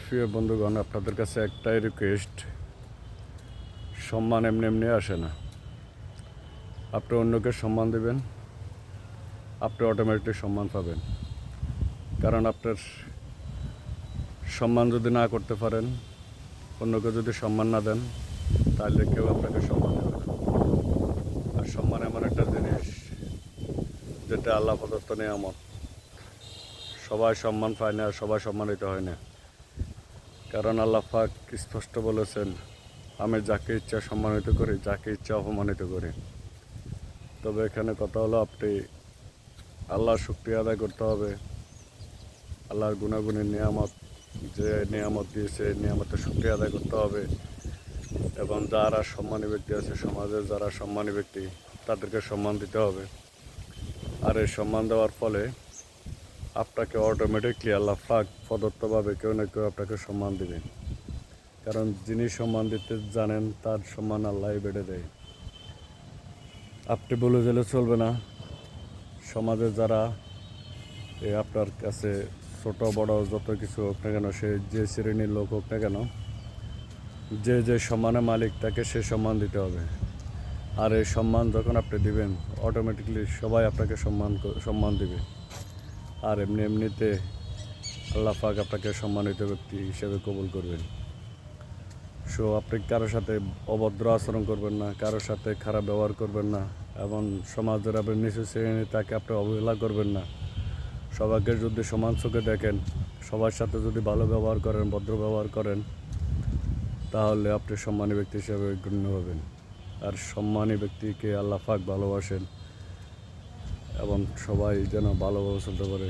প্রিয় বন্ধুগণ, আপনাদের কাছে একটাই রিকোয়েস্ট, সম্মান এমনি এমনি আসে না। আপনি অন্যকে সম্মান দেবেন, আপনি অটোমেটিক সম্মান পাবেন। কারণ আপনার সম্মান যদি না করতে পারেন, অন্যকে যদি সম্মান না দেন, তাহলে কেউ আপনাকে সম্মান দেবে না। আর সম্মান এমন একটা জিনিস যেটা আল্লাহ প্রদত্ত নিয়ামত। সবাই সম্মান পায় না, সবাই সম্মানিত হয় না। কারণ আল্লাহ পাক স্পষ্ট বলেছেন, আমি যাকে ইচ্ছা সম্মানিত করি, যাকে ইচ্ছা অপমানিত করি। তবে এখানে কথা হলো, আপনি আল্লাহর শুকরিয়া আদায় করতে হবে। আল্লাহর গুণাগুণের নিয়ামত, যে নিয়ামত দিয়েছে নিয়ামতের শুকরিয়া আদায় করতে হবে। এবং যারা সম্মানী ব্যক্তি আছে, সমাজের যারা সম্মানী ব্যক্তি, তাদেরকে সম্মান দিতে হবে। আর এই সম্মান দেওয়ার ফলে আপনাকে অটোমেটিকলি আল্লাহ পাক প্রদত্তভাবে কেউ না কেউ আপনাকে সম্মান দেবে। কারণ যিনি সম্মান দিতে জানেন, তার সম্মান আল্লাহই বেড়ে দেয়। আপনি বলে গেলে চলবে না। সমাজে যারা আপনার কাছে ছোট বড় যত কিছু হোক না কেন, সে যে শ্রেণীর লোক হোক না কেন, যে যে সম্মানের মালিক, তাকে সে সম্মান দিতে হবে। আর এই সম্মান যখন আপনি দিবেন, অটোমেটিকলি সবাই আপনাকে সম্মান দিবে। আর এমনিতে আল্লাহ পাক আপনাকে সম্মানিত ব্যক্তি হিসেবে কবুল করবেন। সো আপনি কারোর সাথে অভদ্র আচরণ করবেন না, কারোর সাথে খারাপ ব্যবহার করবেন না, এবং সমাজের আপনি নিচু শ্রেণী, তাকে আপনি অবহেলা করবেন না। সবাইকে যদি সমান চোখে দেখেন, সবার সাথে যদি ভালো ব্যবহার করেন, ভদ্র ব্যবহার করেন, তাহলে আপনি সম্মানী ব্যক্তি হিসেবে গণ্য হবেন। আর সম্মানী ব্যক্তিকে আল্লাহ পাক ভালোবাসেন, এবং সবাই যেন ভালোভাবে চলতে পারে।